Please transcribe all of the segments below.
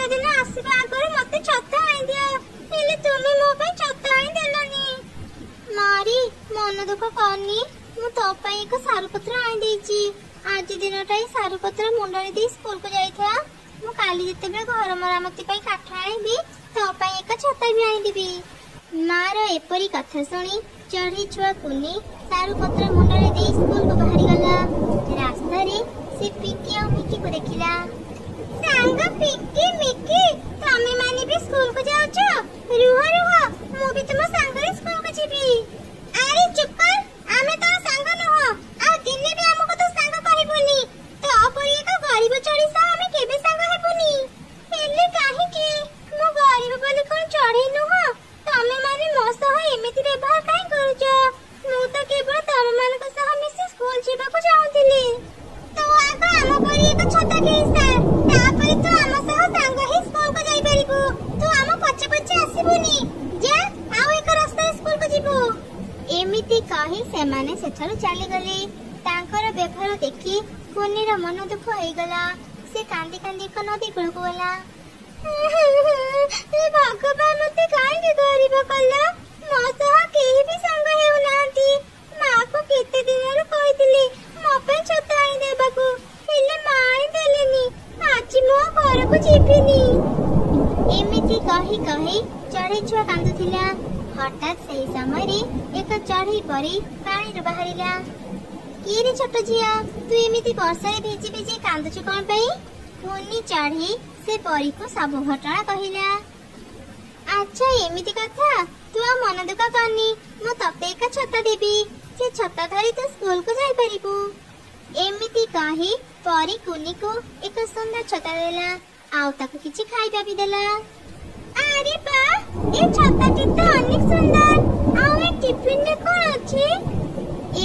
ଜନ୍ମଦିନ ଆସିବା ଆଗରୁ ମତେ ଛତା ଆଣିଦିଅ, ହେଲେ ତୁମେ ମୋ ପାଇଁ ଛତା ଆଣିଦେଲନି। ମାରି ମନ ଦୁଃଖ କରନି, ମୁଁ ତୋ ପାଇଁ ଏକ ସାରୁପତ୍ର ଆଣିଦେଇଛି। ଆଜି ଦିନଟା ଏଇ ସାରୁପତ୍ର ମୁଣ୍ଡରେ ଦେଇ ସ୍କୁଲକୁ ଯାଇଥା। ମୁଁ କାଲି ଯେତେବେଳେ ଘର ମରାମତି ପାଇଁ କାଠ ଆଣିବି ତୋ ପାଇଁ ଏକ ଛତା ବି ଆଣିଦେବି। ମାର ଏପରି କଥା ଶୁଣି ଚଢ଼େଇ ଛୁଆ କୁନି ସାରୁପତ୍ର ମୁଣ୍ଡରେ ଦେଇ ସ୍କୁଲକୁ ବାହାରିଗଲା। ରାସ୍ତାରେ ସେ ପିଙ୍କି ଆଉ ମିକିକୁ ଦେଖିଲା। ସାଙ୍ଗ ପିଙ୍କି ମିକି, ତମେ ମାନେ ବି ସ୍କୁଲକୁ ଯାଉଛ? ରୁହ ରୁହ, ମୁଁ ବି ତୁମ ସାଙ୍ଗରେ ସ୍କୁଲକୁ ଯିବି। ଆରେ ଚୁପ କର, ଆମେ ତ ସାଙ୍ଗ ନୁହଁ, ଆଉ ଦିନେ ବି ଆମକୁ ତ ସାଙ୍ଗ କହିବୁନି। ତୋ ପରି ଏକ ଗରିବ ଚଢ଼େଇ ସହ ଆମେ କେବେ ସାଙ୍ଗ ହେବୁନି। ହେଲେ କାହିଁକି? ମୁଁ ଗରିବ ବୋଲି କଣ ଚଢ଼େଇ ନୁହଁ? ତମେ ମାନେ ମୋ ସହ ଏମିତି ବ୍ୟବହାର କାହିଁ କରୁଛ? ମୁଁ ତ କେବଳ ତମମାନଙ୍କ ସହ ମିଶି ସ୍କୁଲ ଯିବାକୁ ଚାହୁଁଥିଲି। ତୁ ଆଗ ଆମ ପରି ଏକ ଛତା କିଣି ସାର୍, ତାପରେ ତୁ ଆମ ସହ ସାଙ୍ଗ ହେଇ ସ୍କୁଲକୁ ଯାଇପାରିବୁ। ତୁ ଆମ ପଛେ ପଛେ ଆସିବୁନି। ଯା, ଆଉ ଏକ ରାସ୍ତାରେ ସ୍କୁଲକୁ ଯିବୁ। ଏମିତି କହି ସେମାନେ ସେଠାରୁ ଚାଲିଗଲେ। ତାଙ୍କର ବ୍ୟବହାର ଦେଖି କୁନିର ମନ ଦୁଃଖ ହେଇଗଲା। ସେ କାନ୍ଦି କାନ୍ଦି ଏକ ନଦୀ କୂଳକୁ ଗଲା। ଭଗବାନ, ମତେ କାହିଁକି ଗରିବ କଲ? ମୋ ସହ କେହି ବି ସାଙ୍ଗ ହେଉନାହାନ୍ତି। ମାକୁ କେତେ ଦିନରୁ କହିଥିଲି ମୋ ପାଇଁ ଛତା ଆଣିଦେବାକୁ, ହେଲେ ମା ଆଣିଦେଲେନି। ଆଜି ମୁଁ ଘରକୁ ଯିବିନି। ଏମିତି କହି କହି ଚଢ଼େଇ ଛୁଆ କାନ୍ଦୁଥିଲା। ହଠାତ୍ ସେହି ସମୟରେ ଏକ ଚଢ଼େଇ ପରି ପାଣିରୁ ବାହାରିଲା। କିରେ ଛୋଟ ଝିଅ, ତୁ ଏମିତି ବର୍ଷାରେ ଭିଜି ଭିଜି କାନ୍ଦୁଛୁ କଣ ପାଇଁ? କୁନି ଚଢ଼େଇ ସେ ପରୀକୁ ସବୁ ଘଟଣା କହିଲା। ଆଚ୍ଛା ଏମିତି କଥା, ତୁ ଆଉ ମନ ଦୁଃଖ କରନି, ମୁଁ ତତେ ଏକ ଛତା ଦେବି। ସେ ଛତା ଧରି ତୁ ସ୍କୁଲକୁ ଯାଇପାରିବୁ। ଏମିତି କହି ପରୀ କୁନିକୁ ଏକ ସୁନ୍ଦର ଛତା ଦେଲା, ଆଉ ତାକୁ କିଛି ଖାଇବା ବି ଦେଲା। ଆରେ ବା, ଏ ଛତାଟି ତ ଅନେକ ସୁନ୍ଦର। ଆଉ ଏ ଟିଫିନରେ କଣ ଅଛି?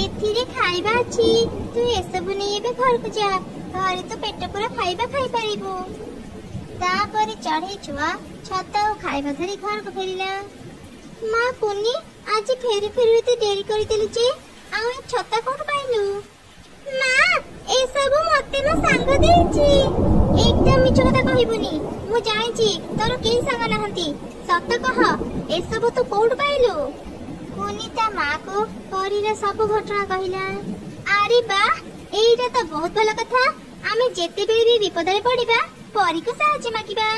ଏଥିରେ ଖାଇବା ଅଛି। ତୁ ଏସବୁ ନେଇ ଏବେ ଘରକୁ ଯା, ଘରେ ତୁ ପେଟ ପୁରା ଖାଇବା ଖାଇପାରିବୁ। ତାପରେ ଚଢ଼େଇ ଛୁଆ ଛତା ଓ ଖାଇବା ଧରି ଘରକୁ ଫେରିଲା। ମା କୁନି, ଆଜି ଫେରୁ ଫେରୁ ଏତେ ଡେରି କରିଦେଲୁ ଯେ, ଆଉ ଏ ଛତା କୋଉଠୁ ପାଇଲୁ? ମା, ଏସବୁ ମତେ ମୋ ସାଙ୍ଗ ଦେଇଛି। ଏକଦମ ମିଛ କଥା କହିବୁନି, ମୁଁ ଜାଣିଛି ତୋର କେହି ସାଙ୍ଗ ନାହାନ୍ତି। ସତ କହ, ଏସବୁ ତୁ କୋଉଠୁ ପାଇଲୁ? କୁନି ତା ମାକୁ ପରୀର ସବୁ ଘଟଣା କହିଲା। ଆରେ ବା, ଏଇଟା ତ ବହୁତ ଭଲ କଥା। ଆମେ ଯେତେବେଳେ ବି ବିପଦରେ ପଡିବା ପରୀକୁ ସାହାଯ୍ୟ ମାଗିବା।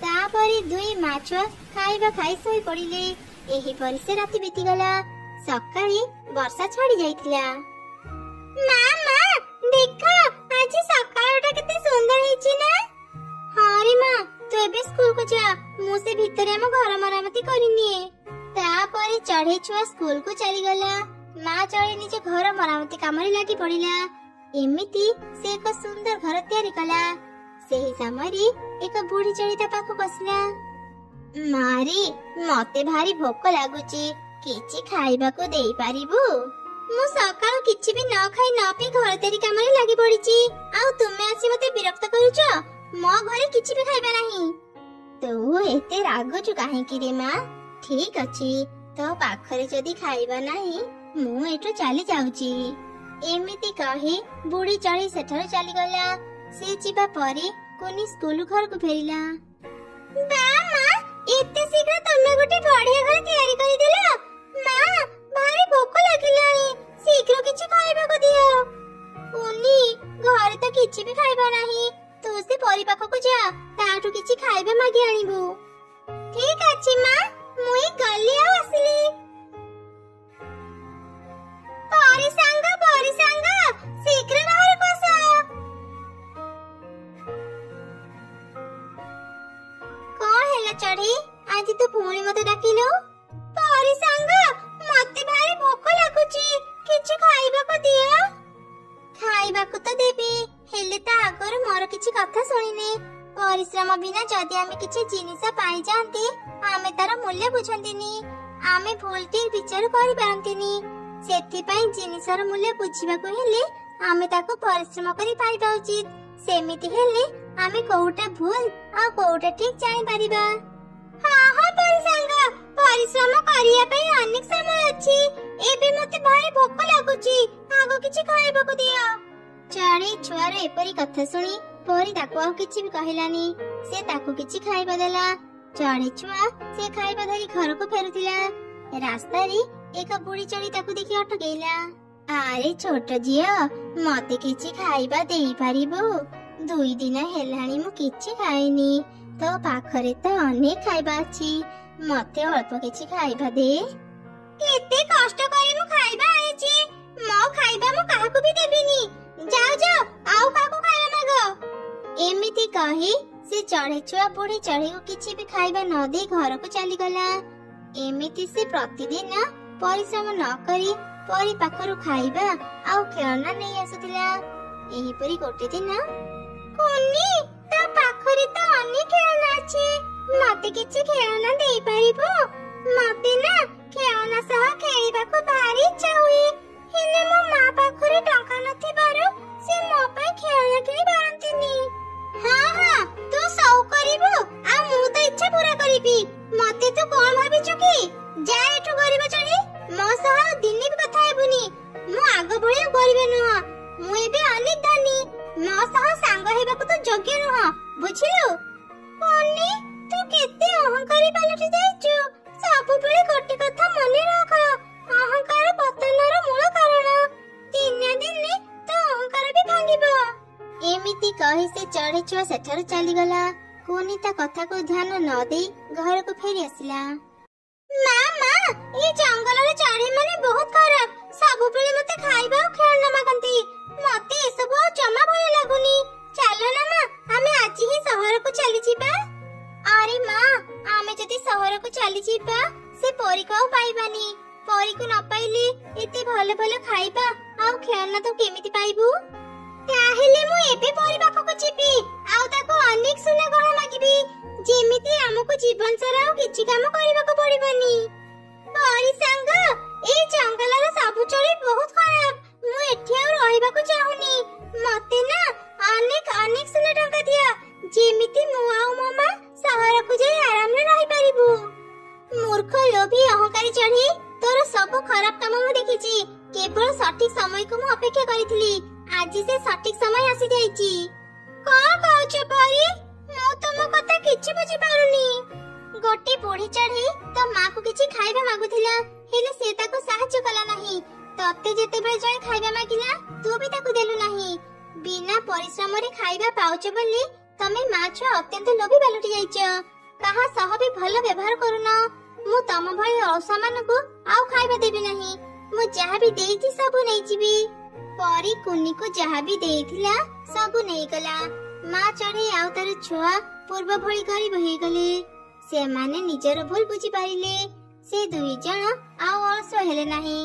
ତାପରେ ଦୁଇ ମା ଛୁଆ ଖାଇବା ଖାଇ ଶୋଇ ପଡିଲେ। ଏହିପରି ସେ ରାତି ବିତିଗଲା। ସକାଳେ ବର୍ଷା ଛାଡି ଯାଇଥିଲା। ମା ମା, ଦେଖ ଆଜି ସକାଳଟା କେତେ ସୁନ୍ଦର ହେଇଛି ନା? ହଁ ରେ ମା, ତୁ ଏବେ ସ୍କୁଲକୁ ଯା, ମୁଁ ସେ ଭିତରେ ଆମ ଘର ମରାମତି କରିନିଏ। ତାପରେ ଚଢ଼େଇ ଛୁଆ ସ୍କୁଲକୁ ଚାଲିଗଲା। ମା ଚଢ଼େଇ ନିଜ ଘର ମରାମତି କାମରେ ଲାଗି ପଡିଲା। ଏମିତି ସେ ଏକ ସୁନ୍ଦର ଘର ତିଆରି କଲା। ସେହି ସମୟରେ ଏକ ବୁଢୀ ଚଢ଼େଇ ତା ପାଖକୁ ଆସିଲା। ମାରି, ମତେ ଭାରି ଭୋକ ଲାଗୁଛି, କିଛି ଖାଇବାକୁ ଦେଇପାରିବୁ? ମୁଁ ସକାଳୁ କିଛି ବି ନ ଖାଇ ନ ପିଇ ଘର ତିଆରି କାମରେ ଲାଗି ପଡିଛି, ଆଉ ତୁମେ ଆସି ମତେ ବିରକ୍ତ କରୁଛ? ମୋ ଘରେ କିଛି ବି ଖାଇବା ନାହିଁ। ତୁ ଏତେ ରାଗୁଛୁ କାହିଁକି ରେ ମା? ଠିକ ଅଛି, ତୋ ପାଖରେ ଯଦି ଖାଇବା ନାହିଁ ମୁଁ ଏଠୁ ଚାଲି ଯାଉଛି। ଏମିତି କହି ବୁଢୀ ଚଢ଼େଇ ସେଠାରୁ ଚାଲିଗଲା। ସେ ଯିବା ପରେ କୁନି ସ୍କୁଲ ଘରକୁ ଫେରିଲା। ବା ମା, ଏତେ ଶୀଘ୍ର ତମେ ଗୋଟେ ବଢିଆ ଘର ତିଆରି କରିଦେଲ। ମା, ଭାରି ଭୋକ ଲାଗିଲାଣି, ଶୀଘ୍ର କିଛି ଖାଇବାକୁ ଦିଅ। କୁନି, ଘରେ ତ କିଛି ବି ଖାଇବା ନାହିଁ। ତୁ ସେ ପରୀ ପାଖକୁ ଯା, ତାଠୁ କିଛି ଖାଇବା ମାଗି ଆଣିବୁ। ଠିକ ଅଛି ମା, ମୁଁ ଏଇ ଗଲି ଆଉ ଆସିଲି। ପରୀ ସାଙ୍ଗ, ଶୀଘ୍ର ଘରକୁ ଆସ। କଣ ହେଲା ଚଢ଼େଇ, ଆଜି ତୁ ପୁଣି ମତେ ଡାକିଲୁ? ପରୀ ସାଙ୍ଗ, ମତେ ଭାରି ଭୋକ ଲାଗୁଛି, କିଛି ଖାଇବାକୁ ଦିଅ। ଖାଇବାକୁ ତ ଦେବି, ହେଲେ ତା ଆଗରୁ ମୋର କିଛି କଥା ଶୁଣିନେ। ପରିଶ୍ରମ ବିନା ଯଦି ଆମେ କିଛି ଜିନିଷ ପାଇଯାଆନ୍ତି, ଆମେ ତାର ମୂଲ୍ୟ ବୁଝନ୍ତିନି। ଆମେ ଭୁଲ ଠିକ ବିଚାର କରିପାରନ୍ତିନି। ସେଥିପାଇଁ ଜିନିଷର ମୂଲ୍ୟ ବୁଝିବାକୁ ହେଲେ ଆମେ ତାକୁ ପରିଶ୍ରମ କରି ପାଇବା ଉଚିତ। ସେମିତି ହେଲେ ଆମେ କୋଉଟା ଭୁଲ ଆଉ କୋଉଟା ଠିକ ଜାଣିପାରିବା। ହଁ ହଁ ପରୀ ସାଙ୍ଗ, ପରିଶ୍ରମ କରିବା ପାଇଁ ଅନେକ ସମୟ ଅଛି। ଏବେ ମତେ ଭାରି ଭୋକ ଲାଗୁଛି, ଆଗ କିଛି ଖାଇବାକୁ ଦିଅ। ଚଢ଼େଇ ଛୁଆର ଏପରି କଥା ଶୁଣି ପରି ତାକୁ ଆଉ କିଛି ବି କହିଲାନି। ସେ ତାକୁ କିଛି ଖାଇବା ଦେଲା। ଚଢେଇ ଛୁଆ ସେ ଖାଇବା ଧରି ଘରକୁ ଫେରୁଥିଲା। ରାସ୍ତାରେ ଏକ ବୁଢୀ ଚଢେଇ ତାକୁ ଦେଖି ଅଟକେଇଲା। ଆରେ ଛୋଟ ଝିଅ, ମତେ କିଛି ଖାଇବା ଦେଇପାରିବୁ? 2 ଦିନ ହେଲାଣି ମୁଁ କିଛି ଖାଇନି। ତୋ ପାଖରେ ତ ଅନେକ ଖାଇବା ଅଛି, ମତେ ଅଳ୍ପ କିଛି ଖାଇବା ଦେ। କେତେ କଷ୍ଟ କରି ମୁଁ ଖାଇବା ଆଣିଛି, ମୋ ଖାଇବା ମୁଁ କାହାକୁ ବି ଦେବିନି। ଯାଅ ଯାଅ, ଆଉ କାହାକୁ ଖାଇବା ମାଗ। ଏମିତି କହି ସେ ଚଢେଇ ଛୁଆ ବୁଢୀ ଚଢେଇକୁ କିଛି ବି ଖାଇବା ନ ଦେଇ ଘରକୁ ଚାଲିଗଲା। ଏମିତି ସେ ପ୍ରତିଦିନ ପରିଶ୍ରମ ନ କରି ପରି ପାଖରୁ ଖାଇବା ଆଉ ଖେଳନା ନେଇ ଆସୁଥିଲା। ଏହିପରି ଗୋଟେ ଦିନ, କୁନି, ତା ପାଖରେ ତ ଅନେକ ଖେଳନା ଅଛି, ମତେ କିଛି ଖେଳନା ଦେଇପାରିବୁ? ମତେ ନା ଖେଳନା ସହ ଖେଳିବାକୁ ଭାରି ଇଚ୍ଛା ହୁଏ, ହେଲେ ମୋ ମା ପାଖରେ ଟଙ୍କା ନଥିବାରୁ ସେ ମୋ ପାଇଁ ଖେଳନା କିଣି ପାରନ୍ତିନି। ହଁ ହଁ, ତୁ ସଉ କରିବୁ ଆଉ ମୁଁ ତ ଇଚ୍ଛା ପୁରା କରିବି। ମତେ ତୁ କଣ ଭାବିଛୁ କି? ଯା ଏଠୁ ଗରିବ ଚଢେଇ, ମୋ ସହ ଦିନେ ବି କଥା ହେବୁନି। ମୁଁ ଆଗ ଭଳିଆ ଗରିବ ନୁହଁ, ମୁଁ ଏବେ ଅନେକ ଧନୀ। ମୋ ସହ ସାଙ୍ଗ ହେବାକୁ ତୁ ଯୋଗ୍ୟ ନୁହଁ, ବୁଝିଲୁ? କୁନି, ତୁ କେତେ ଅହଙ୍କାରୀ ପାଲଟି ଯାଇଛୁ। ସବୁବେଳେ ଗୋଟେ କଥା ମନେ ରଖ, ଅହଙ୍କାର ପତନର ମୂଳ କାରଣ। ଦିନେ ଦିନେ ତୋ ଅହଙ୍କାର ବି ଭାଙ୍ଗିବ। ଏମିତି କହି ସେ ଚଢେଇ ଛୁଆ ସେଠାରୁ ଚାଲିଗଲା। କୁନି ତା କଥାକୁ ଧ୍ୟାନ ନ ଦେଇ ଘରକୁ ଫେରି ଆସିଲା। ମା ମା, ଏ ଜଙ୍ଗଲର ଚଢେଇ ମାନେ ବହୁତ ଖରାପ, ସବୁବେଳେ ମତେ ଖାଇବା ଆଉ ଖେଳନା ମାଗନ୍ତି। ମତେ ଏସବୁ ଆଉ ଜମା ଭଲ ଲାଗୁନି। ଚାଲ ନା ମା, ଆମେ ଆଜି ହିଁ ସହରକୁ ଚାଲିଯିବା। ଆରେ ମା, ଆମେ ଯଦି ସହରକୁ ଚାଲିଯିବା ସେ ପରୀକୁ ଆଉ ପାଇବାନି। ପରୀକୁ ନ ପାଇଲେ ଏତେ ଭଲ ଭଲ ଖାଇବା ଆଉ ଖେଳନା ତୁ କେମିତି ପାଇବୁ? ତାହେଲେ ମୁଁ ଏବେ ପରୀ ପାଖକୁ ଯିବି ଆଉ ତାକୁ ଅନେକ ସୁନା ଗହଣା ମାଗିବି, ଯେମିତି ଆମକୁ ଜୀବନ ସାରା ଆଉ କିଛି କାମ କରିବାକୁ ପଡିବନି। ପରୀ ସାଙ୍ଗ, ଏଇ ଜଙ୍ଗଲର ସବୁ ଚଢେଇ ବହୁତ ଖରାପ, ମୁଁ ଏଠି ଆଉ ରହିବାକୁ ଚାହୁଁନି। ମତେ ନା ଅନେକ ଅନେକ ସୁନା ଟଙ୍କା ଦିଅ, ଯେମିତି ମୁଁ ଆଉ ମୋ ମା ସହରକୁ ଯାଇ ଆରାମରେ ରହିପାରିବୁ। ମୂର୍ଖ ଲୋଭୀ ଅହଙ୍କାରୀ ଚଢେଇ, ତୋର ସବୁ ଖରାପ କାମ ମୁଁ ଦେଖିଛି। କେବଳ ସଠିକ ସମୟକୁ ମୁଁ ଅପେକ୍ଷା କରିଥିଲି, ଆଜି ସେ ସଠିକ ସମୟ ଆସିଯାଇଛି। କଣ କହୁଛ ପରୀ? ମୁଁ ତୁମ କଥା କିଛି ବୁଝିପାରୁନି। ଗୋଟେ ବୁଢୀ ଚଢେଇ ତା ମାକୁ କିଛି ଖାଇବା ମାଗୁଥିଲା, ହେଲେ ସେ ତାକୁ ସାହାଯ୍ୟ କଲା ନାହିଁ। ତତେ ଯେତେବେଳେ ଜଣେ ଖାଇବା ମାଗିଲା, ତୁ ବି ତାକୁ ଦେଲୁ ନାହିଁ। ବିନା ପରିଶ୍ରମରେ ଖାଇବା ପାଉଛ ବୋଲି ତମେ ମା ଛୁଆ ଅତ୍ୟନ୍ତ ଲୋଭୀ ପାଲଟି ଯାଇଛ। କାହା ସହ ବି ଭଲ ବ୍ୟବହାର କରୁନ। ମୁଁ ତମ ଭଳି ଅଳସୁଆମାନଙ୍କୁ ଆଉ ଖାଇବା ଦେବି ନାହିଁ। ମୁଁ ଯାହା ବି ଦେଇଛି ସବୁ ନେଇଯିବି। ପରୀ କୁନିକୁ ଯାହା ବି ଦେଇଥିଲା ସବୁ ନେଇଗଲା। ମା ଚଢେଇ ଆଉ ତାର ଛୁଆ ପୂର୍ବ ଭଳି ଗରିବ ହେଇଗଲେ। ସେମାନେ ନିଜର ଭୁଲ ବୁଝିପାରିଲେ। ସେ 2 ଜଣ ଆଉ ଅଳସୁଆ ହେଲେ ନାହିଁ,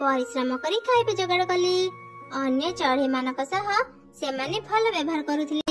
ପରିଶ୍ରମ କରି ଖାଇବା ଯୋଗାଡ଼ କଲେ। ଅନ୍ୟ ଚଢେଇ ମାନଙ୍କ ସହ ସେମାନେ ଭଲ ବ୍ୟବହାର କରୁଥିଲେ।